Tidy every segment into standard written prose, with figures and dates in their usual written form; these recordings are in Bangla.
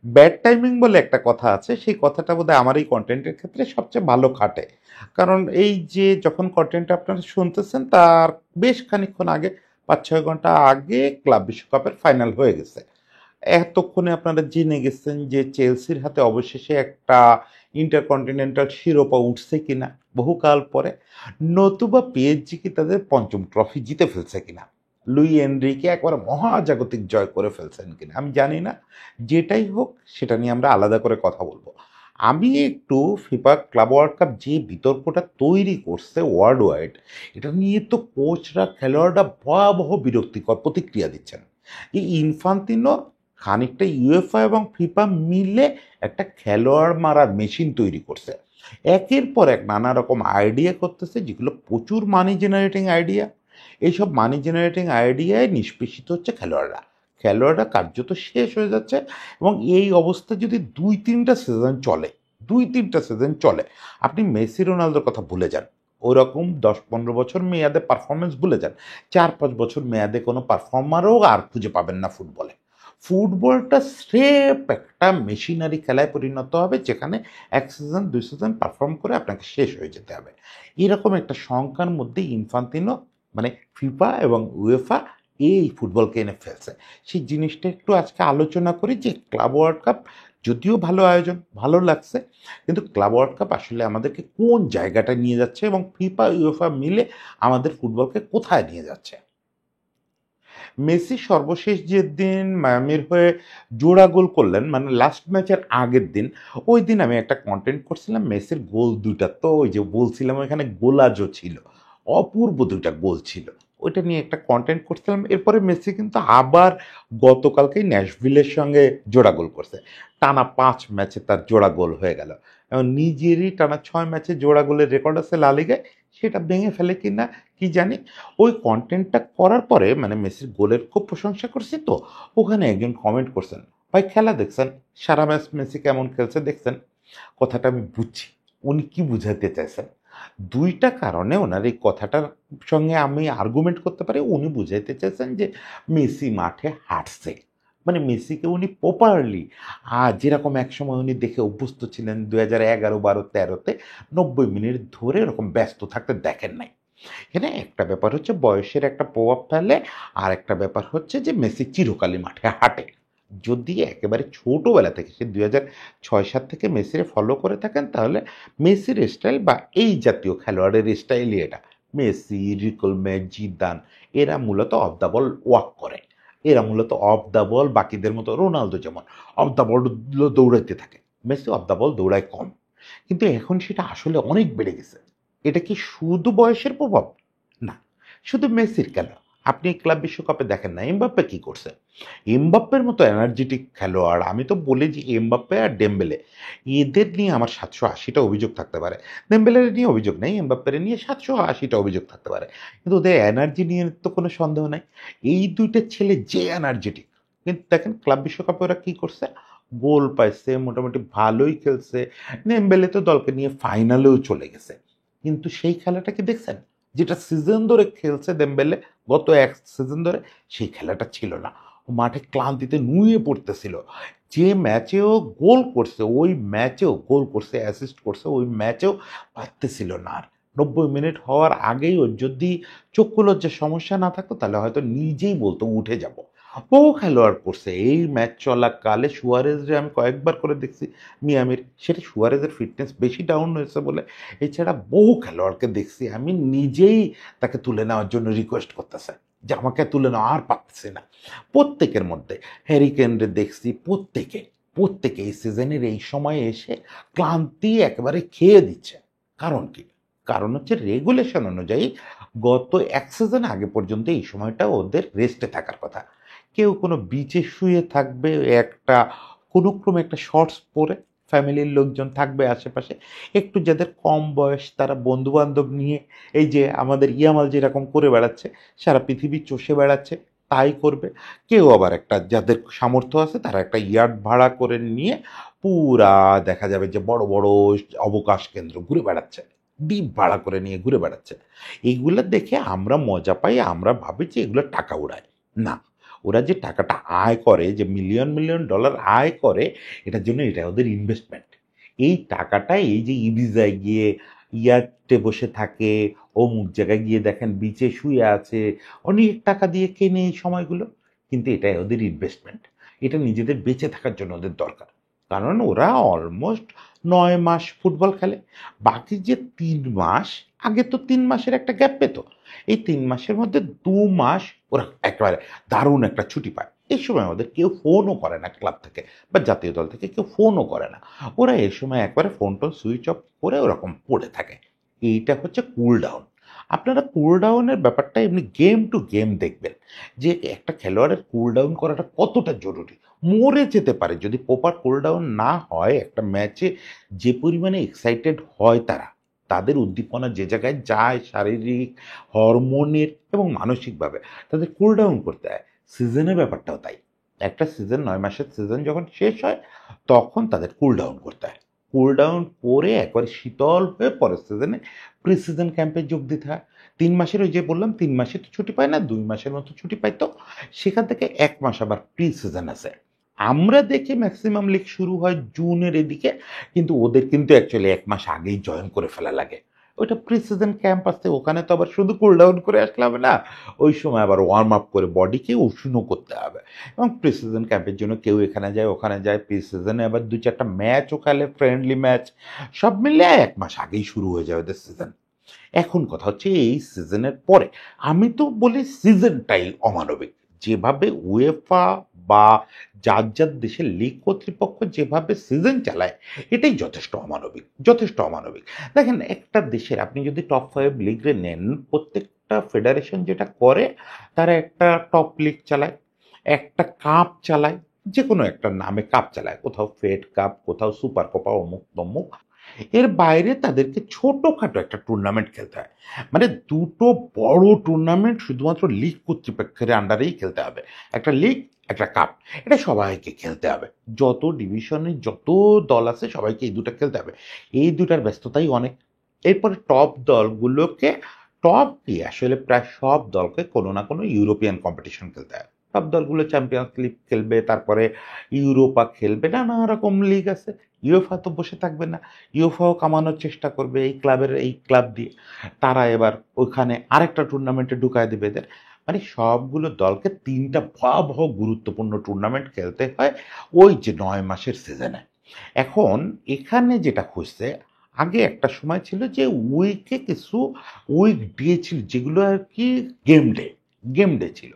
ব্যাড টাইমিং বলে একটা কথা আছে, সেই কথাটা বোধহয় আমার এই কন্টেন্টের ক্ষেত্রে সবচেয়ে ভালো খাটে। কারণ এই যে যখন কন্টেন্ট আপনারা শুনতেছেন তার বেশ খানিকক্ষণ আগে, ৫-৬ ঘন্টা আগে ক্লাব বিশ্বকাপের ফাইনাল হয়ে গেছে। এতক্ষণে আপনারা জেনে গেছেন যে চেলসির হাতে অবশেষে একটা ইন্টারকন্টিনেন্টাল শিরোপা উঠছে কিনা বহুকাল পরে, নতুবা পিএসজি কি তাদের পঞ্চম ট্রফি জিতে ফেলছে কিনা, লুই এনরিকে একবার মহাজাগতিক জয় করে ফেলছেন কিনা আমি জানি না। যেটাই হোক সেটা নিয়ে আমরা আলাদা করে কথা বলবো। আমি একটু ফিফা ক্লাব ওয়ার্ল্ড কাপ যে বিতর্কটা তৈরি করছে ওয়ার্ল্ড ওয়াইড, এটা নিয়ে তো কোচরা খেলোয়াড়রা ভয়াবহ বিরক্তিকর প্রতিক্রিয়া দিচ্ছেন। এই ইনফান্তিনো খানিকটা ইউএফএ এবং ফিফা মিলে একটা খেলোয়াড় মারার মেশিন তৈরি করছে। একের পর এক নানা রকম আইডিয়া করতেছে, যেগুলো প্রচুর মানি জেনারেটিং আইডিয়া। এইসব মানি জেনারেটিং আইডিয়ায় নিষ্পেষিত হচ্ছে খেলোয়াড়রা। খেলোয়াড়রা কার্যত শেষ হয়ে যাচ্ছে। এবং এই অবস্থা যদি ২-৩টা সিজন চলে, ২-৩টা সিজন চলে, আপনি মেসি রোনালদোর কথা ভুলে যান। ওরকম ১০-১৫ বছর মেয়াদে পারফরমেন্স ভুলে যান। ৪-৫ বছর মেয়াদে কোনো পারফর্মারও আর খুঁজে পাবেন না ফুটবলে। ফুটবলটা স্রেফ একটা মেশিনারি খেলায় পরিণত হবে, যেখানে ১ সিজন ২ সিজন পারফর্ম করে আপনাকে শেষ হয়ে যেতে হবে। এরকম একটা সংখ্যার মধ্যে ইনফান্তিনো মানে ফিফা এবং উয়েফা এই ফুটবলকে এনে ফেলছে। সেই জিনিসটা একটু আজকে আলোচনা করি যে ক্লাব ওয়ার্ল্ড কাপ যদিও ভালো আয়োজন, ভালো লাগছে, কিন্তু ক্লাব ওয়ার্ল্ড কাপ আসলে আমাদেরকে কোন জায়গাটা নিয়ে যাচ্ছে এবং ফিফা উয়েফা মিলে আমাদের ফুটবলকে কোথায় নিয়ে যাচ্ছে। মেসি সর্বশেষ যেদিন মায়ামির হয়ে জোড়া গোল করলেন, মানে লাস্ট ম্যাচের আগের দিন, ওই দিন আমি একটা কন্টেন্ট করছিলাম মেসির গোল দুইটা, তো ওই যে বলছিলাম ওইখানে গোলাজও ছিল, অপূর্ব দুইটা গোল ছিল, ওইটা নিয়ে একটা কন্টেন্ট করছিলাম। এরপরে মেসি কিন্তু আবার গতকালকেই ন্যাশভিলের সঙ্গে জোড়া গোল করছে। টানা ৫ ম্যাচে তার জোড়া গোল হয়ে গেল এবং নিজেরই টানা ৬ ম্যাচে জোড়া গোলের রেকর্ড আছে লা লিগায়, সেটা ভেঙে ফেলে কি না কি জানি। ওই কন্টেন্টটা করার পরে মানে মেসির গোলের খুব প্রশংসা করছি, তো ওখানে একজন কমেন্ট করছেন, ভাই খেলা দেখছেন, সারা ম্যাচ মেসি কেমন খেলছে দেখছেন। কথাটা আমি বুঝছি উনি কি বুঝাতে চাইছেন। দুইটা কারণে ওনার এই কথাটার সঙ্গে আমি আর্গুমেন্ট করতে পারি। উনি বুঝাইতে চাইছেন যে মেসি মাঠে হাঁটছে, মানে মেসিকে উনি প্রপারলি যেরকম একসময় উনি দেখে অভ্যস্ত ছিলেন ২০১১-১২-১৩-তে ৯০ মিনিট ধরে এরকম ব্যস্ত থাকতে দেখেন নাই। এখানে একটা ব্যাপার হচ্ছে বয়সের একটা প্রভাব ফেলে, আর একটা ব্যাপার হচ্ছে যে মেসি চিরকালই মাঠে হাঁটে। যদি একেবারে ছোটোবেলা থেকে সে ২০০৬-৭ থেকে মেসিরে ফলো করে থাকেন, তাহলে মেসির স্টাইল বা এই জাতীয় খেলোয়াড়ের স্টাইলই এটা। মেসি, রিকলমে, জিদান এরা মূলত অফ দ্য বল ওয়াক করে। এরা মূলত অফ দ্য বল বাকিদের মতো, রোনালদো যেমন অফ দ্য বল দৌড়াইতে থাকে, মেসি অফ দ্য বল দৌড়ায় কম। কিন্তু এখন সেটা আসলে অনেক বেড়ে গেছে। এটা কি শুধু বয়সের প্রভাব? না, শুধু মেসির কেন, আপনি ক্লাব বিশ্বকাপে দেখেন না এমবাপ্পে কি করছে। এমবাপ্পের মতো এনার্জেটিক খেলোয়াড়, আমি তো বলি যে এমবাপ্পে আর ডেম্বেলে, এদের নিয়ে আমার ৭৮০টা অভিযোগ থাকতে পারে। ডেম্বেলের নিয়ে অভিযোগ নেই, এমবাপ্পের নিয়ে ৭৮০টা অভিযোগ থাকতে পারে, কিন্তু ওদের এনার্জি নিয়ে তো কোনো সন্দেহ নাই। এই দুইটা ছেলে যে এনার্জেটিক, কিন্তু দেখেন ক্লাব বিশ্বকাপে ওরা কি করছে, গোল পাইছে, মোটামুটি ভালোই খেলছে। ডেম্বেলে তো দলকে নিয়ে ফাইনালেও চলে গেছে, কিন্তু সেই খেলাটা কি দেখছেন যেটা সিজন ধরে খেলছে দেম্বেলে, গত ১ সিজন ধরে সেই খেলাটা ছিল না। ও মাঠে ক্লান্তিতে নুয়ে পড়তেছিল। যে ম্যাচেও গোল করছে ওই ম্যাচেও গোল করছে, অ্যাসিস্ট করছে, ওই ম্যাচেও পারতেছিল না আর। ৯০ মিনিট হওয়ার আগেই ওর যদি চক্ষু লজ্জার সমস্যা না থাকতো তাহলে হয়তো নিজেই বলতো উঠে যাব। বহু খেলোয়াড় করছে এই ম্যাচ চলাকালে, সুয়ারেজরে আমি কয়েকবার করে দেখছি মিয়ামির, সেটা সুয়ারেজের ফিটনেস বেশি ডাউন হয়েছে বলে। এছাড়া বহু খেলোয়াড়কে দেখছি আমি নিজেই তাকে তুলে নেওয়ার জন্য রিকোয়েস্ট করতেছে যে আমাকে তুলে নেওয়া, আর পারতেছি না। প্রত্যেকের মধ্যে হ্যারি কেনরে দেখছি, প্রত্যেকে এই সিজনের এই সময়ে এসে ক্লান্তি একেবারে খেয়ে দিচ্ছে। কারণ কি? কারণ হচ্ছে রেগুলেশন অনুযায়ী গত ১ সিজন আগে পর্যন্ত এই সময়টা ওদের রেস্টে থাকার কথা। কেউ কোনো বিচে শুয়ে থাকবে, একটা কোনো ক্রমে একটা শর্টস পরে, ফ্যামিলির লোকজন থাকবে আশেপাশে, একটু যাদের কম বয়স তারা বন্ধুবান্ধব নিয়ে এই যে আমাদের ইয়ামাল যেরকম করে বেড়াচ্ছে, সারা পৃথিবী চষে বেড়াচ্ছে, তাই করবে। কেউ আবার একটা যাদের সামর্থ্য আছে তারা একটা ইয়ার্ড ভাড়া করে নিয়ে পুরা দেখা যাবে যে বড় বড় অবকাশ কেন্দ্র ঘুরে বেড়াচ্ছে, দ্বীপ ভাড়া করে নিয়ে ঘুরে বেড়াচ্ছে। এইগুলো দেখে আমরা মজা পাই, আমরা ভাবি যে এগুলো টাকা উড়ায়। না, ওরা যে টাকাটা আয় করে, যে মিলিয়ন মিলিয়ন ডলার আয় করে, এটার জন্য এটা ওদের ইনভেস্টমেন্ট। এই টাকাটা এই যে ইবিজায় গিয়ে ইয়াতে বসে থাকে, অমুক জায়গায় গিয়ে দেখেন বিচে শুয়ে আছে, অনেক টাকা দিয়ে কেনে এই সময়গুলো, কিন্তু এটাই ওদের ইনভেস্টমেন্ট। এটা নিজেদের বেঁচে থাকার জন্য ওদের দরকার। কারণ ওরা অলমোস্ট 9 মাস ফুটবল খেলে। বাকি যে 3 মাস, আগে তো 3 মাসের একটা গ্যাপ পেত, এই 3 মাসের মধ্যে 2 মাস ওরা একেবারে দারুণ একটা ছুটি পায়। এই সময় ওদের কেউ ফোনও করে না ক্লাব থেকে বা জাতীয় দল থেকে, কেউ ফোনও করে না। ওরা এই সময় একবারে ফোন টোন সুইচ অফ করে ওরকম পড়ে থাকে। এইটা হচ্ছে কুল ডাউন। আপনারা কুল ডাউনের ব্যাপারটা এমনি গেম টু গেম দেখবেন যে একটা খেলোয়াড়ের কুল ডাউন করাটা কতটা জরুরি। মরে যেতে পারে যদি প্রপার কুল ডাউন না হয় একটা ম্যাচে। যে পরিমাণে এক্সাইটেড হয় তারা, তাদের উদ্দীপনা যে জায়গায় যায়, শারীরিক, হরমোনের এবং মানসিকভাবে তাদের কুল ডাউন করতে হয়। সিজনের ব্যাপারটাও তাই। একটা সিজন, 9 মাসের সিজন যখন শেষ হয়, তখন তাদের কুল ডাউন করতে হয়। কুল ডাউন করে একবার শীতল হয়ে পরের সিজনে প্রি সিজন ক্যাম্পে যোগ দিতে হয়। 3 মাসের, ওই যে বললাম 3 মাসে তো ছুটি পায় না, 2 মাসের মতো ছুটি পাই, তো সেখান থেকে 1 মাস আবার প্রি সিজন আছে। আমরা দেখি ম্যাক্সিমাম লিগ শুরু হয় জুনের এদিকে, কিন্তু ওদের কিন্তু অ্যাকচুয়ালি 1 মাস আগেই জয়েন করে ফেলা লাগে। ওইটা প্রি সিজন ক্যাম্প আছে, ওখানে তো আবার শুধু কুল ডাউন করে আসলে হবে না, ওই সময় আবার ওয়ার্ম আপ করে বডিকে উষ্ণ করতে হবে। এবং প্রি সিজন ক্যাম্পের জন্য কেউ এখানে যায় ওখানে যায়, প্রি সিজনে আবার 2-4টা ম্যাচও খেলে, ফ্রেন্ডলি ম্যাচ। সব মিলে 1 মাস আগেই শুরু হয়ে যায় ওদের সিজন। এখন কথা হচ্ছে এই সিজনের পরে, আমি তো বলি সিজনটাই অমানবিক। যেভাবে উয়েফা বা যার যার দেশের লিগ কর্তৃপক্ষ যেভাবে সিজন চালায়, এটাই যথেষ্ট অমানবিক, যথেষ্ট অমানবিক। দেখেন একটা দেশের আপনি যদি টপ 5 লিগে নেন, প্রত্যেকটা ফেডারেশন যেটা করে, তারা একটা টপ লিগ চালায়, একটা কাপ চালায়, যে কোনো একটা নামে কাপ চালায়, কোথাও ফেড কাপ, কোথাও সুপার কোপা, অমুক তমুক। এর বাইরে তাদেরকে ছোটখাটো একটা টুর্নামেন্ট খেলতে হয়। মানে দুটো বড় টুর্নামেন্ট শুধুমাত্র লিগ কর্তৃপক্ষের আন্ডারেই খেলতে হবে। একটা লিগ, একটা কাপ, এটা সবাইকে খেলতে হবে। যত ডিভিশনে যত দল আছে সবাইকে এই দুটো খেলতে হবে। এই দুটার ব্যস্ততাই অনেক। এরপরে টপ দলগুলোকে, টপ কি আসলে প্রায় সব দলকে কোনো না কোনো ইউরোপিয়ান কম্পিটিশন খেলতে হয়। সব দলগুলো চ্যাম্পিয়ন্স লিগ খেলবে, তারপরে ইউরোপা খেলবে, নানা রকম লিগ আছে। ইউএফা তো বসে থাকবে না, ইউএফাও কামানোর চেষ্টা করবে এই ক্লাবের, এই ক্লাব দিয়ে। তারা এবার ওইখানে আরেকটা টুর্নামেন্টে ঢুকায় দেবে এদের। মানে সবগুলো দলকে 3টা ভয়াবহ গুরুত্বপূর্ণ টুর্নামেন্ট খেলতে হয় ওই যে 9 মাসের সিজনে। এখন এখানে যেটা হচ্ছে, আগে একটা সময় ছিল যে উইকে কিছু উইক ডে ছিল যেগুলো আর কি গেম ডে, গেম ডে ছিল।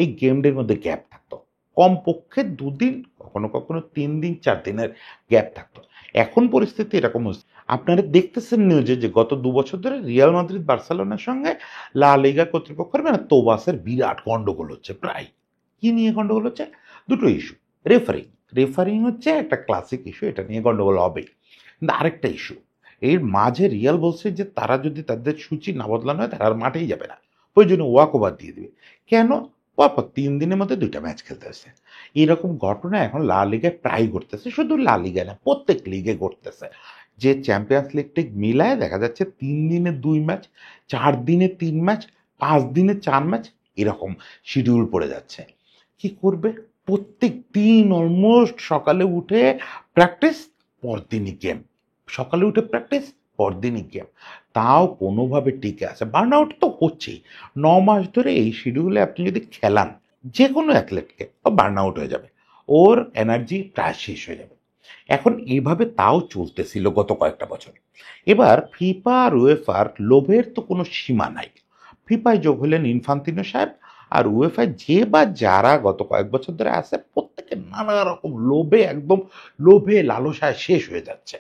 এই গেম ডের মধ্যে গ্যাপ থাকতো কমপক্ষে 2 দিন, কখনো কখনো 3 দিন 4 দিনের গ্যাপ থাকতো। এখন পরিস্থিতি এরকম হচ্ছে, আপনারা দেখতেছেন নিউজে যে গত 2 বছর ধরে রিয়াল মাদ্রিদ বার্সেলোনার সঙ্গে লা লিগা কর্তৃপক্ষের মানে তোবাসের বিরাট গন্ডগোল হচ্ছে প্রায়। কি নিয়ে গন্ডগোল হচ্ছে? দুটো ইস্যু। রেফারিং, রেফারিং হচ্ছে একটা ক্লাসিক ইস্যু, এটা নিয়ে গন্ডগোল হবেই। কিন্তু আরেকটা ইস্যু, এর মাঝে রিয়াল বলছে যে তারা যদি তাদের সূচি না বদলানো হয় তারা আর মাঠেই যাবে না, ওই জন্য ওয়াক ওভার দিয়ে দিবে। কেন? পরপর 3 দিনের মধ্যে 2টা ম্যাচ খেলতে হচ্ছে। এরকম ঘটনা এখন লা লিগায় প্রায় ঘটতেছে, শুধু লা লিগায় না প্রত্যেক লিগে ঘটতেছে। যে চ্যাম্পিয়ন্স লিগ টিক মিলায় দেখা যাচ্ছে 3 দিনে 2 ম্যাচ, 4 দিনে 3 ম্যাচ, 5 দিনে 4 ম্যাচ, এরকম শিডিউল পড়ে যাচ্ছে। কি করবে? প্রত্যেক দিন অলমোস্ট সকালে উঠে প্র্যাকটিস, পরদিনই গেম, সকালে উঠে প্র্যাকটিস, পরদিনই গেম। তাও কোনোভাবে টিকে আছে। বার্ন আউট তো হচ্ছেই। 9 মাস ধরে এই শিডিউলে আপনি যদি খেলান যে কোনো অ্যাথলেটকে, ও বার্ন আউট হয়ে যাবে, ওর এনার্জি প্রায় শেষ হয়ে যাবে। এখন এইভাবে তাও চলতেছিল গত কয়েকটা বছর। এবার ফিফা আর উয়েফার লোভের তো কোনো সীমা নাই। ফিফায় যোগ হলেন ইনফান্তিনো সাহেব, আর উয়েফায় যে বা যারা গত কয়েক বছর ধরে আছে, প্রত্যেকে নানা রকম লোভে, একদম লোভে লালসায় শেষ হয়ে যাচ্ছে।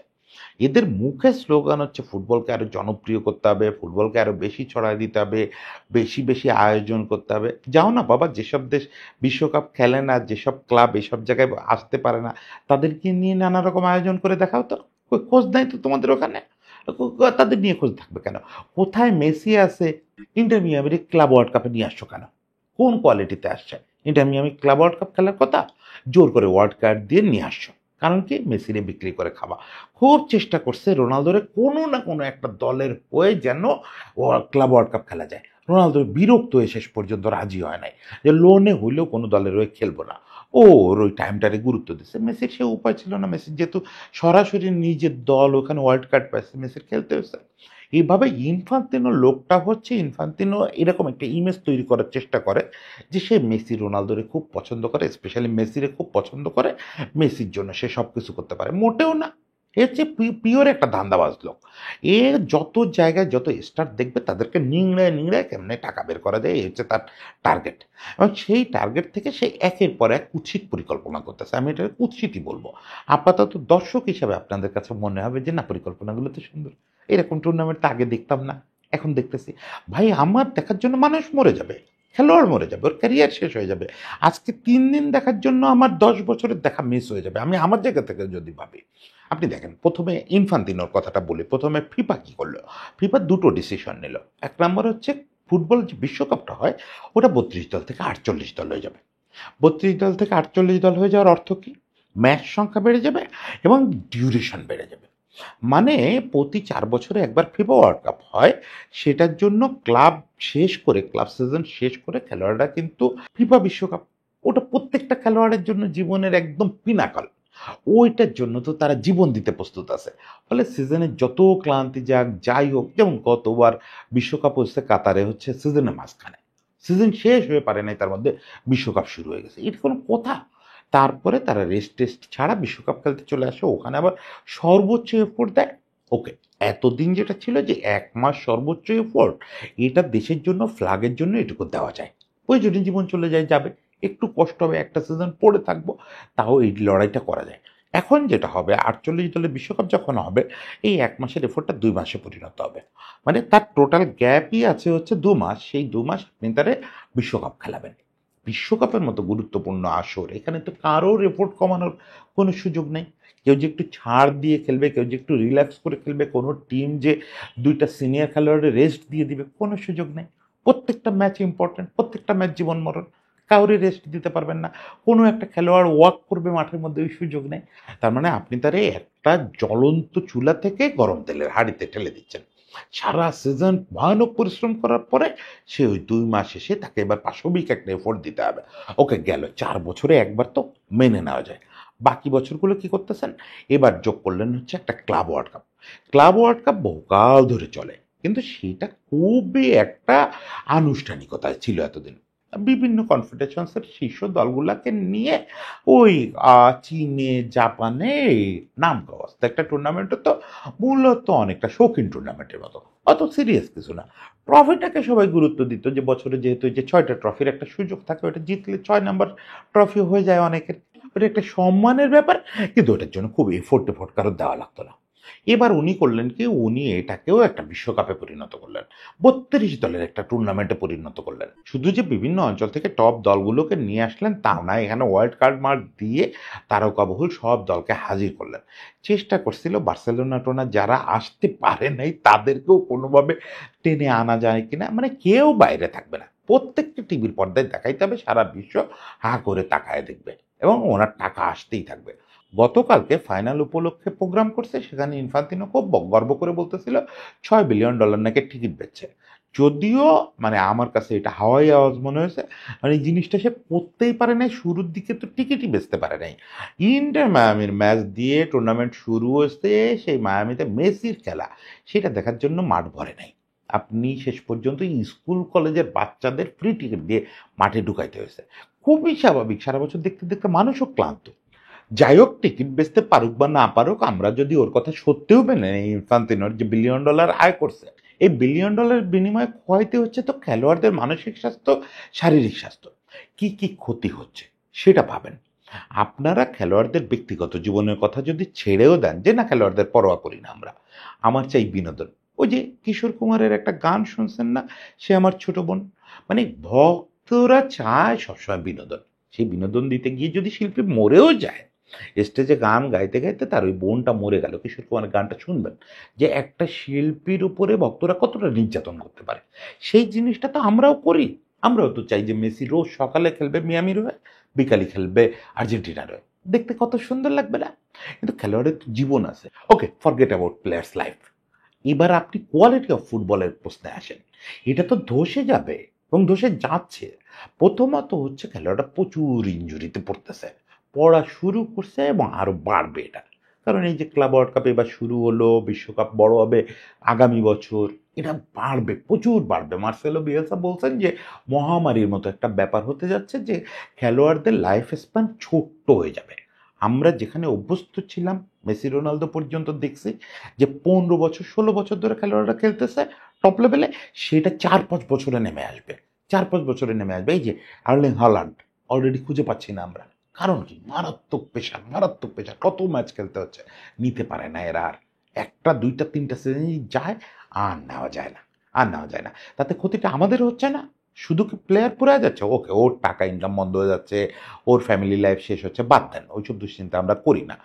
এদের মুখের স্লোগান হচ্ছে ফুটবলকে আরো জনপ্রিয় করতে হবে, ফুটবলকে আরো বেশি ছড়ায় দিতে হবে, বেশি বেশি আয়োজন করতে হবে। যাও না বাবা, যেসব দেশ বিশ্বকাপ খেলে না, যেসব ক্লাব এসব জায়গায় আসতে পারে না, তাদেরকে নিয়ে নানা রকম আয়োজন করে দেখাও তো। কই খোঁজ নাই তো তোমাদের ওখানে? তাদের নিয়ে খোঁজ থাকবে কেন? কোথায় মেসি আছে? ইন্টার মিয়ামির ক্লাব ওয়ার্ল্ড কাপে নিয়ে আসছো কেন? কোন কোয়ালিটিতে আসছে? Inter Miami club world cup খেলার কথা, জোর করে ওয়ার্ল্ড কাপ দিয়ে নিয়ে আসছো। কারণ কি? মেসিরে বিক্রি করে খাওয়া। খুব চেষ্টা করছে রোনালদোরে কোনো না কোনো একটা দলের হয়ে যেন ও ক্লাব ওয়ার্ল্ড কাপ খেলা যায়। রোনালদো বিরক্ত হয়ে শেষ পর্যন্ত রাজি হয় নাই যে লোনে হইলেও কোনো দলের হয়ে খেলবো না। ওর ওই টাইমটারে গুরুত্ব দিচ্ছে। মেসির সে উপায় ছিল না। মেসির যেহেতু সরাসরি নিজের দল ওখানে ওয়ার্ল্ড কাপ পাইছে, মেসির খেলতে হয়েছে। এইভাবে ইনফান্তিনো লোকটা হচ্ছে, ইনফান্তিনো এরকম একটা ইমেজ তৈরি করার চেষ্টা করে যে সে মেসি রোনালদোরে খুব পছন্দ করে, স্পেশালি মেসিরে খুব পছন্দ করে, মেসির জন্য সে সব কিছু করতে পারে। মোটেও না, এ হচ্ছে পিওর একটা ধান্দাবাজ লোক। এ যত জায়গায় যত স্টার দেখবে তাদেরকে নিংড়ায় নিংড়ায় কেমনে টাকা বের করা যায়, এই হচ্ছে তার টার্গেট। এবং সেই টার্গেট থেকে সে একের পর এক কুৎসিত পরিকল্পনা করতেছে। আমি এটা কুৎসিতই বলবো। আপাতত দর্শক হিসাবে আপনাদের কাছে মনে হবে যে না, পরিকল্পনাগুলো তো সুন্দর, এরকম টুর্নামেন্ট তো আগে দেখতাম না, এখন দেখতেছি। ভাই, আমার দেখার জন্য মানুষ মরে যাবে, খেলোয়াড় মরে যাবে, ওর ক্যারিয়ার শেষ হয়ে যাবে। আজকে 3 দিন দেখার জন্য আমার 10 বছরের দেখা মিস হয়ে যাবে। আমি আমার জায়গা থেকে যদি ভাবি, আপনি দেখেন, প্রথমে ইনফান্তিনোর কথাটা বলি। প্রথমে ফিফা কি করলো? ফিফা দুটো ডিসিশন নিল। এক নম্বর হচ্ছে ফুটবল যে বিশ্বকাপটা হয় ওটা 32 দল থেকে 48 দল হয়ে যাবে। 32 দল থেকে 48 দল হয়ে যাওয়ার অর্থ কি? ম্যাচ সংখ্যা বেড়ে যাবে এবং ডিউরেশন বেড়ে যাবে। মানে প্রতি 4 বছরে একবার ফিফা ওয়ার্ল্ড কাপ হয়, সেটার জন্য ক্লাব শেষ করে, ক্লাব সিজন শেষ করে খেলোয়াড়রা কিন্তু ফিফা বিশ্বকাপ, ওটা প্রত্যেকটা খেলোয়াড়ের জন্য জীবনের একদম পিনাকল। ওইটার জন্য তো তারা জীবন দিতে প্রস্তুত আছে। ফলে সিজনের যত ক্লান্তি যাক, যাই হোক, যেমন গতবার বিশ্বকাপ হচ্ছে কাতারে, হচ্ছে সিজনের মাঝখানে, সিজন শেষ হয়ে পারে নাই, তার মধ্যে বিশ্বকাপ শুরু হয়ে গেছে। এটা কোনো কথা? তারপরে তারা রেস্ট টেস্ট ছাড়া বিশ্বকাপ খেলতে চলে আসে, ওখানে আবার সর্বোচ্চ এফোর্ট দেয়। ওকে, এতদিন যেটা ছিল যে 1 মাস সর্বোচ্চ এফোর্ট, এটা দেশের জন্য, ফ্ল্যাগের জন্য এটুকু দেওয়া যায়। ওই যদি জীবন চলে যায়, যাবে, একটু কষ্ট হবে, একটা সিজন পড়ে থাকবো, তাও এই লড়াইটা করা যায়। এখন যেটা হবে, 48 দলের বিশ্বকাপ যখন হবে, এই 1 মাসের এফোর্টটা 2 মাসে পরিণত হবে। মানে তার টোটাল গ্যাপই আছে হচ্ছে 2 মাস। সেই 2 মাস আপনি তারে বিশ্বকাপ খেলাবেন। বিশ্বকাপের মতো গুরুত্বপূর্ণ আসর, এখানে তো কারোর এফোর্ট কমানোর কোনো সুযোগ নেই। কেউ যে একটু ছাড় দিয়ে খেলবে, কেউ যে একটু রিল্যাক্স করে খেলবে, কোনো টিম যে 2টা সিনিয়র খেলোয়াড়ের রেস্ট দিয়ে দিবে, কোনো সুযোগ নেই। প্রত্যেকটা ম্যাচ ইম্পর্টেন্ট, প্রত্যেকটা ম্যাচ জীবন মরণ। কাউরে রেস্ট দিতে পারবেন না। কোনো একটা খেলোয়াড় ওয়াক করবে মাঠের মধ্যে, ওই সুযোগ নেই। তার মানে আপনি তারে একটা জ্বলন্ত চুলা থেকে গরম তেলের হাঁড়িতে ঠেলে দিচ্ছেন। সারা সিজন ভয়ানক পরিশ্রম করার পরে সে ওই 2 মাস শেষে তাকে এবার পাশবিক একটা এফোর্ট দিতে হবে। ওকে, গেল 4 বছরে একবার, তো মেনে নেওয়া যায়। বাকি বছরগুলো কি করতেছেন? এবার যোগ করলেন হচ্ছে একটা club world cup. Club world cup বহুকাল ধরে চলে, কিন্তু সেটা খুবই একটা আনুষ্ঠানিকতায় ছিল এতদিন। বিভিন্ন কনফেডারেশনসের শীর্ষ দলগুলাকে নিয়ে ওই চীনে, জাপানে নাম গওয়াস্তে একটা টুর্নামেন্ট তো মূলত অনেকটা শৌখিন টুর্নামেন্টের মতো, অত সিরিয়াস কিছু না। ট্রফিটাকে সবাই গুরুত্ব দিত, যে বছরে যেহেতু যে 6টা ট্রফির একটা সুযোগ থাকে, ওটা জিতলে 6 নম্বর ট্রফি হয়ে যায় অনেকের। ওটা একটা সম্মানের ব্যাপার, কিন্তু ওটার জন্য খুব এফোর্ট টেফোর্ট কারো দেওয়া লাগতো না। এবার উনি করলেন কি, উনি এটাকেও একটা বিশ্বকাপে পরিণত করলেন, 32 দলের একটা টুর্নামেন্টে পরিণত করলেন। শুধু যে বিভিন্ন অঞ্চল থেকে টপ দলগুলোকে নিয়ে আসলেন তা না, এখানে ওয়ার্ল্ড কার্ড মার্ক দিয়ে তারকাবহুল সব দলকে হাজির করলেন। চেষ্টা করছিল বার্সেলোনা টোনা যারা আসতে পারে নাই তাদেরকেও কোনোভাবে টেনে আনা যায় কিনা, মানে কেউ বাইরে থাকবে না, প্রত্যেকটা টিভির পর্দায় দেখাইতে হবে, সারা বিশ্ব হা করে তাকায় দেখবে, এবং ওনার টাকা আসতেই থাকবে। গতকালকে ফাইনাল উপলক্ষে প্রোগ্রাম করছে, সেখানে ইনফান্তিনো খুব গর্ব করে বলতেছিল $6 বিলিয়ন নাকি টিকিট বেচছে। যদিও মানে আমার কাছে এটা হাওয়াই আওয়াজ মনে হয়েছে। মানে এই জিনিসটা সে করতেই পারে নাই, শুরুর দিকে তো টিকিটই বেচতে পারে নাই। ইন্টার মায়ামির ম্যাচ দিয়ে টুর্নামেন্ট শুরু হয়েছে, সেই মায়ামিতে মেসির খেলা, সেটা দেখার জন্য মাঠ ভরে নাই। আপনি শেষ পর্যন্ত স্কুল কলেজের বাচ্চাদের ফ্রি টিকিট দিয়ে মাঠে ঢুকাইতে হয়েছে। খুবই স্বাভাবিক, সারা বছর দেখতে দেখতে মানুষও ক্লান্ত। যাই হোক, টিকিট বেচতে পারুক বা না পারুক, আমরা যদি ওর কথা সত্যিও মেনে নেই, ইনফান্তিনোর যে $1 বিলিয়ন আয় করছে, এই $1 বিলিয়ন বিনিময়ে খোয়াইতে হচ্ছে তো খেলোয়াড়দের মানসিক স্বাস্থ্য, শারীরিক স্বাস্থ্য, কি কি ক্ষতি হচ্ছে সেটা ভাবেন। আপনারা খেলোয়াড়দের ব্যক্তিগত জীবনের কথা যদি ছেড়েও দেন, যে না খেলোয়াড়দের পরোয়া করি না আমরা, আমার চাই বিনোদন। ওই যে কিশোর কুমারের একটা গান শুনছেন না, সে আমার ছোট বোন। মানে ভক্তরা চায় সবসময় বিনোদন। সেই বিনোদন দিতে গিয়ে যদি শিল্পী মরেও যায়, স্টেজে গান গাইতে গাইতে তার ওই বোনটা মরে গেল, কিশোর কুমারের গানটা শুনবেন, যে একটা শিল্পীর উপরে ভক্তরা কতটা নির্যাতন করতে পারে। সেই জিনিসটা তো আমরাও করি। আমরাও তো চাই যে মেসি রোজ সকালে খেলবে মিয়ামির হয়ে, বিকালে খেলবে আর্জেন্টিনার হয়ে, দেখতে কত সুন্দর লাগবে না? কিন্তু খেলোয়াড়ের তো জীবন আছে। ওকে, ফরগেট অ্যাবাউট প্লেয়ার্স লাইফ। এবার আপনি কোয়ালিটি অফ ফুটবলের প্রশ্নে আসেন। এটা তো ধসে যাবে এবং ধসে যাচ্ছে। প্রথমত হচ্ছে খেলোয়াড়রা প্রচুর ইনজুরিতে পড়তেছে, পড়া শুরু করছে এবং আরো বাড়বে এটা। কারণ এই যে ক্লাব ওয়ার্ল্ড কাপ এবার শুরু হলো, বিশ্বকাপ বড় হবে আগামী বছর, এটা বাড়বে, প্রচুর বাড়বে। মার্সেলো বিয়েলসা বলছেন যে মহামারীর মতো একটা ব্যাপার হতে যাচ্ছে, যে খেলোয়াড়দের লাইফ স্প্যান ছোট্ট হয়ে যাবে। আমরা যেখানে অভ্যস্ত ছিলাম, মেসি রোনালদো পর্যন্ত দেখছি যে 15 বছর 16 বছর ধরে খেলোয়াড়রা খেলতেছে টপ লেভেলে, সেটা 4-5 বছরে নেমে আসবে। 4-5 বছরে নেমে আসবে। এই যে আর্লিং হল্যান্ড অলরেডি খুঁজে পাচ্ছি না আমরা। কারণ কি? মারাত্মক পেশার, মারাত্মক পেশার, কত ম্যাচ খেলতে হচ্ছে, নিতে পারে না এরা আর। একটা দুইটা তিনটা সিজন যায়, আর নেওয়া যায় না, আর নেওয়া যায় না। তাতে ক্ষতিটা আমাদের হচ্ছে না, শুধু কি প্লেয়ার পুরা যাচ্ছে? ওকে, ওর টাকা ইনকাম বন্ধ হয়ে যাচ্ছে, ওর ফ্যামিলি লাইফ শেষ হচ্ছে, বাদ দেন, ওইসব দুশ্চিন্তা আমরা করি না।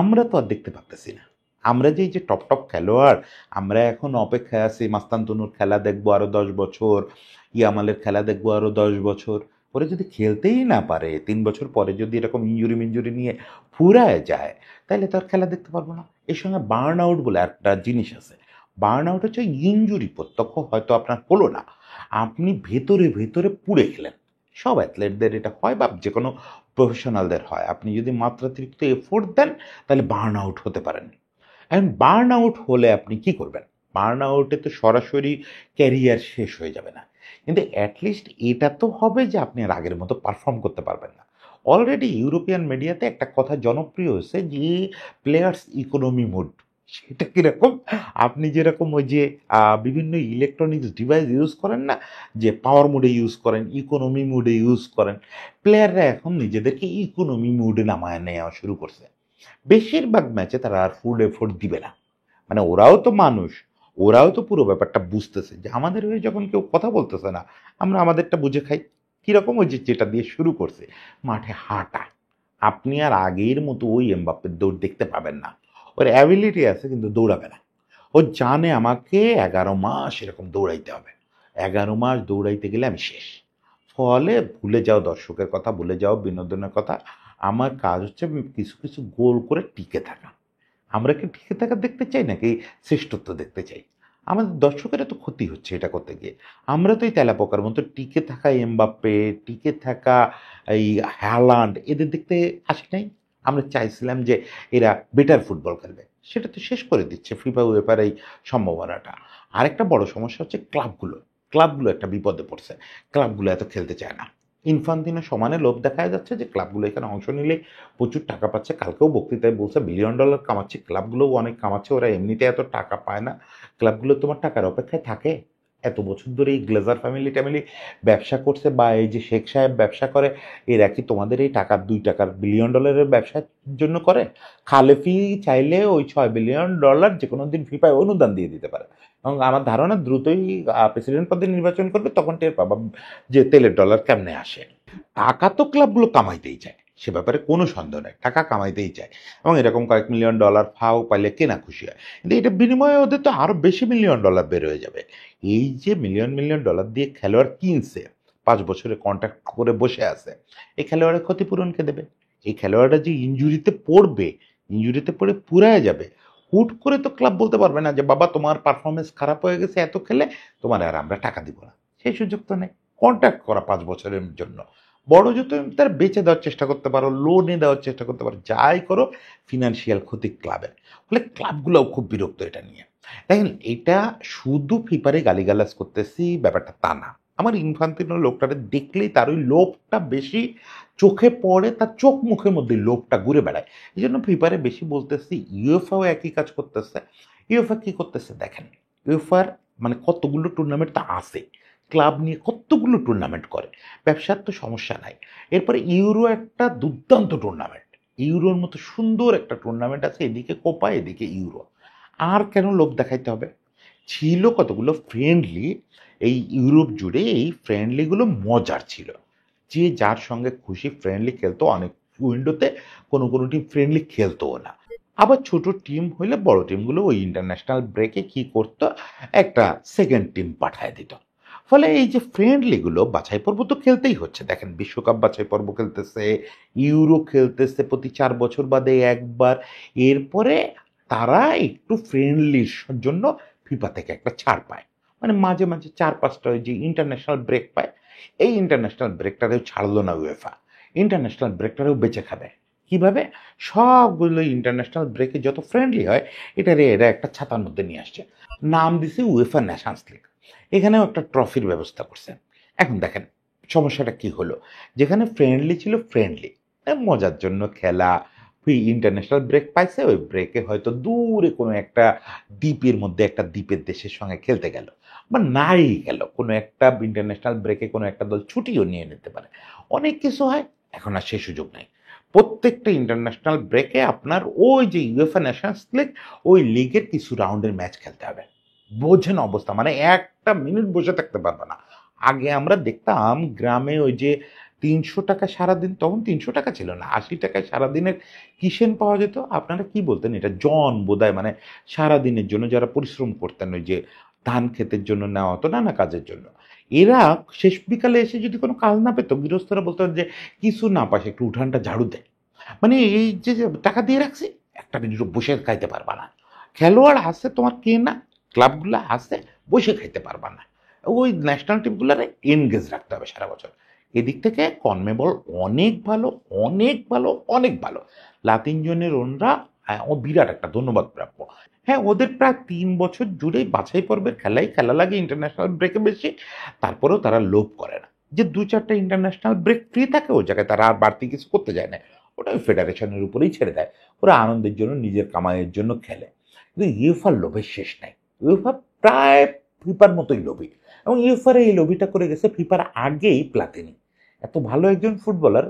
আমরা তো আর দেখতে পারতেছি না। আমরা যে এই যে টপ টপ খেলোয়াড়, আমরা এখন অপেক্ষায় আছি মাস্তানতনুর খেলা দেখবো আরো 10 বছর, ইয়ামালের খেলা দেখবো আরো 10 বছর। ওরা যদি খেলতেই না পারে, 3 বছর পরে যদি এরকম ইঞ্জুরি মিঞ্জুরি নিয়ে ফুরায় যায়, তাহলে তো আর খেলা দেখতে পারবো না। এর সঙ্গে বার্ন আউট বলে একটা জিনিস আছে। বার্ন আউট হচ্ছে ইঞ্জুরি, প্রত্যক্ষ হয়তো আপনার হলো না, আপনি ভেতরে ভেতরে পুড়ে গেলেন। সব অ্যাথলেটদের এটা হয়, বা যে কোনো প্রফেশনালদের হয়। আপনি যদি মাত্রাতিরিক্ত এফোর্ট দেন, তাহলে বার্ন আউট হতে পারেন। এখন বার্ন আউট হলে আপনি কি করবেন? বার্ন আউটে তো সরাসরি ক্যারিয়ার শেষ হয়ে যাবে না, কিন্তু অ্যাটলিস্ট এটা তো হবে যে আপনি আর আগের মতো পারফর্ম করতে পারবেন না। অলরেডি ইউরোপিয়ান মিডিয়াতে একটা কথা জনপ্রিয় হয়েছে যে প্লেয়ার্স ইকোনমি মোড। সেটা কিরকম? আপনি যেরকম ওই যে বিভিন্ন ইলেকট্রনিক্স ডিভাইস ইউজ করেন না, যে পাওয়ার মোডে ইউজ করেন, ইকোনমি মোডে ইউজ করেন, প্লেয়াররা এখন নিজেদেরকে ইকোনমি মোডে নামায় নেওয়া শুরু করছে। বেশিরভাগ ম্যাচে তারা আর ফুল এফোর্ট দিবে না। মানে ওরাও তো মানুষ, ওরাও তো পুরো ব্যাপারটা বুঝতেছে যে আমাদের হয়ে যখন কেউ কথা বলতেছে না, আমরা আমাদেরটা বুঝে খাই। কিরকম? ওই যে যেটা দিয়ে শুরু করছে, মাঠে হাঁটা। আপনি আর আগের মতো ওই এমবাপ্পের দৌড় দেখতে পাবেন না। ওর অ্যাবিলিটি আছে কিন্তু দৌড়াবে না। ও জানে আমাকে 11 মাস এরকম দৌড়াইতে হবে, 11 মাস দৌড়াইতে গেলে আমি শেষ। ফলে ভুলে যাও দর্শকের কথা, ভুলে যাও বিনোদনের কথা। আমার কাজ হচ্ছে কিছু কিছু গোল করে টিকে থাকা। আমরা কি টিকে থাকা দেখতে চাই, নাকি শ্রেষ্ঠত্ব দেখতে চাই? আমাদের দর্শকেরা তো ক্ষতি হচ্ছে এটা করতে গিয়ে। আমরা তো এই তেলাপোকার মতো টিকে থাকা এমবাপ্পে, টিকে থাকা এই হ্যালান্ড, এদের দেখতে আসি নাই। আমরা চাইছিলাম যে এরা বেটার ফুটবল খেলবে, সেটা তো শেষ করে দিচ্ছে ফিফা উয়েফার এই সম্ভাবনাটা। আরেকটা বড় সমস্যা হচ্ছে ক্লাবগুলো। ক্লাবগুলো একটা বিপদে পড়ছে। ক্লাবগুলো এত খেলতে চায় না। ইনফান্তিনো সমানে লোভ দেখা যাচ্ছে যে ক্লাবগুলো এখানে অংশ নিলে প্রচুর টাকা পাচ্ছে। কালকেও বক্তৃতায় বলছে $1 বিলিয়ন কামাচ্ছে, ক্লাবগুলোও অনেক কামাচ্ছে। ওরা এমনিতে এত টাকা পায় না। ক্লাবগুলো তোমার টাকার অপেক্ষায় থাকে? এত বছর ধরে এই গ্লেজার ফ্যামিলি ট্যামিলি ব্যবসা করছে, বা এই যে শেখ সাহেব ব্যবসা করে, এরা কি তোমাদের এই টাকার $2 বিলিয়ন ব্যবসার জন্য করে? খালেফি চাইলে ওই $6 বিলিয়ন যে কোনো দিন ফিফায় অনুদান দিয়ে দিতে পারে, এবং আমার ধারণা দ্রুতই প্রেসিডেন্ট পদে নির্বাচন করবে, তখন টের পাবা যে তেলের ডলার কেমনে আসে। টাকা তো ক্লাবগুলো কামাইতেই চায়, সে ব্যাপারে কোনো সন্দেহ নেই, টাকা কামাইতেই চায়, এবং এরকম কয়েক মিলিয়ন ডলার ফাও পাইলে কেনা খুশি হয়। কিন্তু এটা বিনিময়ে ওদের তো আরো বেশি মিলিয়ন ডলার বের হয়ে যাবে। এই যে মিলিয়ন মিলিয়ন ডলার দিয়ে খেলোয়াড় কিনছে, 5 বছরে কন্ট্রাক্ট করে বসে আছে, এই খেলোয়াড়ের ক্ষতিপূরণ কে দেবে? এই খেলোয়াড়রা যে ইনজুরিতে পড়বে, ইনজুরিতে পড়ে পুরায় যাবে, হুট করে তো ক্লাব বলতে পারবে না যে বাবা তোমার পারফরমেন্স খারাপ হয়ে গেছে এত খেলে, তোমার আর আমরা টাকা দিব না। সেই সুযোগ তো নেই। কন্ট্রাক্ট করা 5 বছরের জন্য, বড় যত তার বেচে দেওয়ার চেষ্টা করতে পারো, লোনে দেওয়ার চেষ্টা করতে পারো, যাই করো, ফিনান্সিয়াল ক্ষতি ক্লাবের। ফলে ক্লাবগুলোও খুব বিরক্ত এটা নিয়ে। দেখেন, এটা শুধু ফিফারে গালিগালাজ করতেছি ব্যাপারটা তা না। আমার ইনফান্তিনো লোকটারে দেখলেই তার ওই লোভটা বেশি চোখে পড়ে, তার চোখ মুখের মধ্যে লোভটা ঘুরে বেড়ায়। এই জন্য ফিফারে বেশি বলতেছি। ইউএফাও একই কাজ করতেছে। ইউএফা কি করতেছে দেখেন, ইউএফার মানে কতগুলো টুর্নামেন্ট তা আছে, ক্লাব নিয়ে কতগুলো টুর্নামেন্ট করে, ব্যবসার তো সমস্যা নাই। এরপরে ইউরো একটা দুর্দান্ত টুর্নামেন্ট, ইউরোর মতো সুন্দর একটা টুর্নামেন্ট আছে, এদিকে কোপা এদিকে ইউরো। আর কেন লোভ দেখাইতে হবে? ছিল কতগুলো ফ্রেন্ডলি এই ইউরোপ জুড়ে, এই ফ্রেন্ডলিগুলো মজার ছিল। যে যার সঙ্গে খুশি ফ্রেন্ডলি খেলতো, অনেক উইন্ডোতে কোনো কোনো টিম ফ্রেন্ডলি খেলতোও না। আবার ছোট টিম হইলে বড় টিমগুলো ওই ইন্টারন্যাশনাল ব্রেকে কি করতো, একটা সেকেন্ড টিম পাঠায় দিত। ফলে এই যে ফ্রেন্ডলিগুলো বাছাই পর্ব তো খেলতেই হচ্ছে। দেখেন, বিশ্বকাপ বাছাই পর্ব খেলতেছে, ইউরো খেলতেছে প্রতি 4 বছর বাদে একবার। এরপরে তারা একটু ফ্রেন্ডলির জন্য ফিফা থেকে একটা ছাড় পায়। মানে মাঝে মাঝে 4-5টা ওই যে ইন্টারন্যাশনাল ব্রেক পায়, এই ইন্টারন্যাশনাল ব্রেকটারেও ছাড়লো না উয়েফা, ইন্টারন্যাশনাল ব্রেকটারেও বেঁচে খাবে। কিভাবে? সবগুলো ইন্টারন্যাশনাল ব্রেকে যত ফ্রেন্ডলি হয় এটারে এরা একটা ছাতার মধ্যে নিয়ে আসছে, নাম দিছে উয়েফা ন্যাশনস লিগ। এখানেও একটা ট্রফির ব্যবস্থা করছে। এখন দেখেন সমস্যাটা কি হলো, যেখানে ফ্রেন্ডলি ছিল ফ্রেন্ডলি, মজার জন্য খেলা, ওই ইন্টারন্যাশনাল ব্রেক পাইছে, ওই ব্রেকে হয়তো দূরে কোনো একটা দ্বীপের মধ্যে একটা দ্বীপের দেশের সঙ্গে খেলতে গেল, বা নাই গেল কোনো একটা ইন্টারন্যাশনাল ব্রেকে কোনো একটা দল ছুটিও নিয়ে নিতে পারে, অনেক কিছু হয়। এখন আর সে সুযোগ নাই। প্রত্যেকটা ইন্টারন্যাশনাল ব্রেকে আপনার ওই যে ইউএফএ ন্যাশনস লিগ, ওই লিগের কিছু রাউন্ডের ম্যাচ খেলতে হবে। বোঝেন অবস্থা, মানে একটা মিনিট বসে থাকতে পারবে না। আগে আমরা দেখতাম গ্রামে ওই যে 300 টাকা সারাদিন, তখন 300 টাকা ছিল না, 80 টাকায় সারাদিনের কিসেন পাওয়া যেত। আপনারা কি বলতেন এটা, জন বোধহয়, মানে সারাদিনের জন্য যারা পরিশ্রম করতেন, ওই যে ধান ক্ষেতের জন্য নেওয়া হতো, নানা কাজের জন্য। এরা শেষ বিকালে এসে যদি কোনো কাজ না পেতো, গৃহস্থরা বলতো যে কিছু না পাশে একটু উঠানটা ঝাড়ু দেয়। মানে এই যে টাকা দিয়ে রাখছি, একটা মিনিট বসে খাইতে পারবা না। খেলোয়াড় আছে তোমার কে না, ক্লাবগুলো আছে, বসে খাইতে পারবা না। ওই ন্যাশনাল টিমগুলোরে এনগেজ রাখতে হবে সারা বছর। এদিক থেকে কনমেবল অনেক ভালো, অনেক ভালো, অনেক ভালো। লাতিনজনের ওনরা ও বিরাট একটা ধন্যবাদ প্রাপ্য। হ্যাঁ, ওদের প্রায় 3 বছর জুড়েই বাছাই পর্বের খেলাই খেলা লাগে, ইন্টারন্যাশনাল ব্রেকে বেশি। তারপরেও তারা লোভ করে না যে 2-4টা ইন্টারন্যাশনাল ব্রেক ফ্রি থাকে, ওই জায়গায় তারা আর বাড়তি কিছু করতে যায় না, ওটা ওই ফেডারেশনের উপরেই ছেড়ে দেয়। ওরা আনন্দের জন্য, নিজের কামাইয়ের জন্য খেলে। কিন্তু ইউএফার লোভের শেষ নাই। ইউএফা প্রায় ফিফার মতোই লোভী, এবং ইউএফার এই লোভীটা করে গেছে ফিফার আগেই প্লাতিনি। এত ভালো একজন ফুটবলার,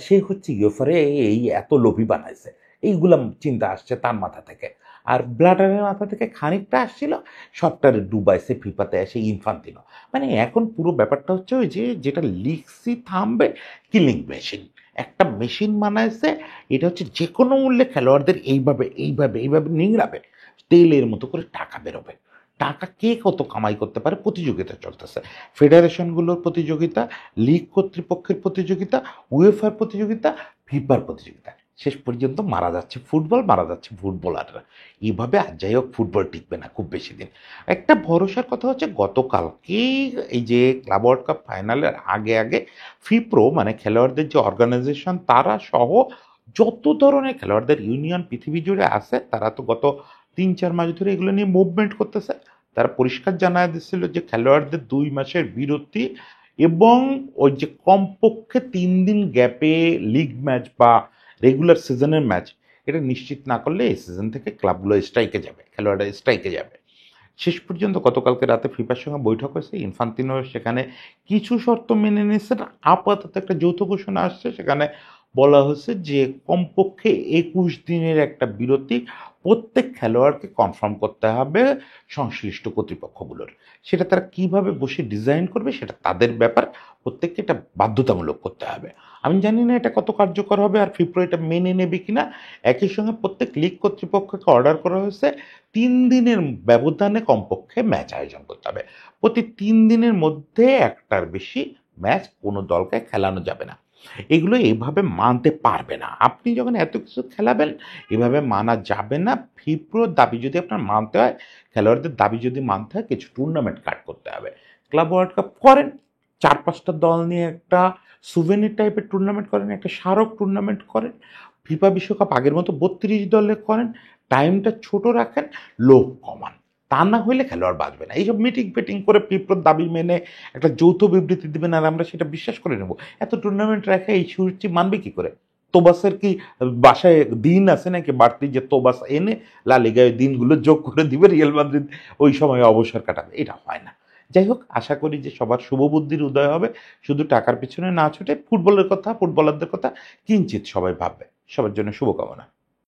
সে হচ্ছে ইউএফারে এই এত লোভী বানাইছে। এইগুলা চিন্তা আসছে তার মাথা থেকে। আর ব্লাটারের মাথা থেকে খানিকটা আসছিল, সবটারে ডুবাইছে ফিফাতে এসে ইনফান্তিনো। মানে এখন পুরো ব্যাপারটা হচ্ছে ওই যে যেটা লিগসি থামবে, কিলিং মেশিন, একটা মেশিন বানাইছে। এটা হচ্ছে যে কোনো মূল্যে খেলোয়াড়দের এইভাবে এইভাবে এইভাবে নিংড়াবে, তেলের মতো করে টাকা বেরোবে। টাকা কে কত কামাই করতে পারে প্রতিযোগিতা চলতেছে, ফেডারেশনগুলোর প্রতিযোগিতা, লিগ কর্তৃপক্ষের প্রতিযোগিতা, উয়েফার প্রতিযোগিতা, ফিফার প্রতিযোগিতা। শেষ পর্যন্ত মারা যাচ্ছে ফুটবল, মারা যাচ্ছে ফুটবলাররা। এইভাবে আর যাই হোক ফুটবল টিকবে না খুব বেশি দিন। একটা ভরসার কথা হচ্ছে গতকালকেই এই যে ক্লাব ওয়ার্ল্ড কাপ ফাইনালের আগে আগে ফিপ্রো, মানে খেলোয়াড়দের যে অর্গানাইজেশন, তারা সহ যত ধরনের খেলোয়াড়দের ইউনিয়ন পৃথিবী জুড়ে আছে, তারা তো গত 3-4 মাস ধরে এগুলো নিয়ে মুভমেন্ট করতেছে। তারা পরিষ্কার জানায় দিচ্ছিল যে খেলোয়াড়দের 2 মাসের বিরতি, এবং ওই যে কমপক্ষে 3 দিন গ্যাপে লিগ ম্যাচ বা রেগুলার সিজনের ম্যাচ, এটা নিশ্চিত না করলে এই সিজন থেকে ক্লাবগুলো স্ট্রাইকে যাবে, খেলোয়াড়রা স্ট্রাইকে যাবে। শেষ পর্যন্ত গতকালকে রাতে ফিফার সঙ্গে বৈঠক হয়েছে, ইনফান্তিনো সেখানে কিছু শর্ত মেনে নিয়েছেন। আপাতত একটা যৌথ ঘোষণা আসছে, সেখানে বলা হয়েছে যে কমপক্ষে 21 দিনের একটা বিরতি প্রত্যেক খেলোয়াড়কে কনফার্ম করতে হবে সংশ্লিষ্ট কর্তৃপক্ষগুলোর। সেটা তারা কিভাবে বসে ডিজাইন করবে সেটা তাদের ব্যাপার, প্রত্যেককে এটা বাধ্যতামূলক করতে হবে। আমি জানি না এটা কত কার্যকর হবে, আর ফিফা এটা মেনে নেবে কিনা। একই সঙ্গে প্রত্যেক লিগ কর্তৃপক্ষকে অর্ডার করা হয়েছে 3 দিনের ব্যবধানে কমপক্ষে ম্যাচ আয়োজন করতে হবে। প্রতি 3 দিনের মধ্যে একটার বেশি ম্যাচ কোনো দলকে খেলানো যাবে না। এগুলো এভাবে মানতে পারবে না। আপনি যখন এত কিছু খেলাবেন, এভাবে মানা যাবে না। ফিফার দাবি যদি আপনার মানতে হয়, খেলোয়াড়দের দাবি যদি মানতে হয়, কিছু টুর্নামেন্ট কাট করতে হবে। ক্লাব ওয়ার্ল্ড কাপ করেন, 4-5টা দল নিয়ে একটা সুভেনির টাইপের টুর্নামেন্ট করেন, একটা স্মারক টুর্নামেন্ট করেন। ফিফা বিশ্বকাপ আগের মতো 32 দলে করেন, টাইমটা ছোট রাখেন, লোক কমান। তা না হলে খেলোয়াড় বাঁচবে না। এইসব মিটিং ফিটিং করে ফিফার দাবি মেনে একটা যৌথ বিবৃতি দিবেন, আর আমরা সেটা বিশ্বাস করে নেব। এত টুর্নামেন্ট রাখে এই সুরুচি মানবে কি করে? তোবাসের কি বাসায় দিন আছে নাকি বাড়তি, যে তোবাস এনে লা লিগায় দিনগুলো যোগ করে দিবে, রিয়াল মাদ্রিদ ওই সময় অবসর কাটাবে? এটা হয় না। যাই হোক, আশা করি যে সবার শুভবুদ্ধির উদয় হবে, শুধু টাকার পিছনে না ছুটে ফুটবলের কথা, ফুটবলারদের কথা কিঞ্চিত সবাই ভাববে। সবার জন্য শুভকামনা।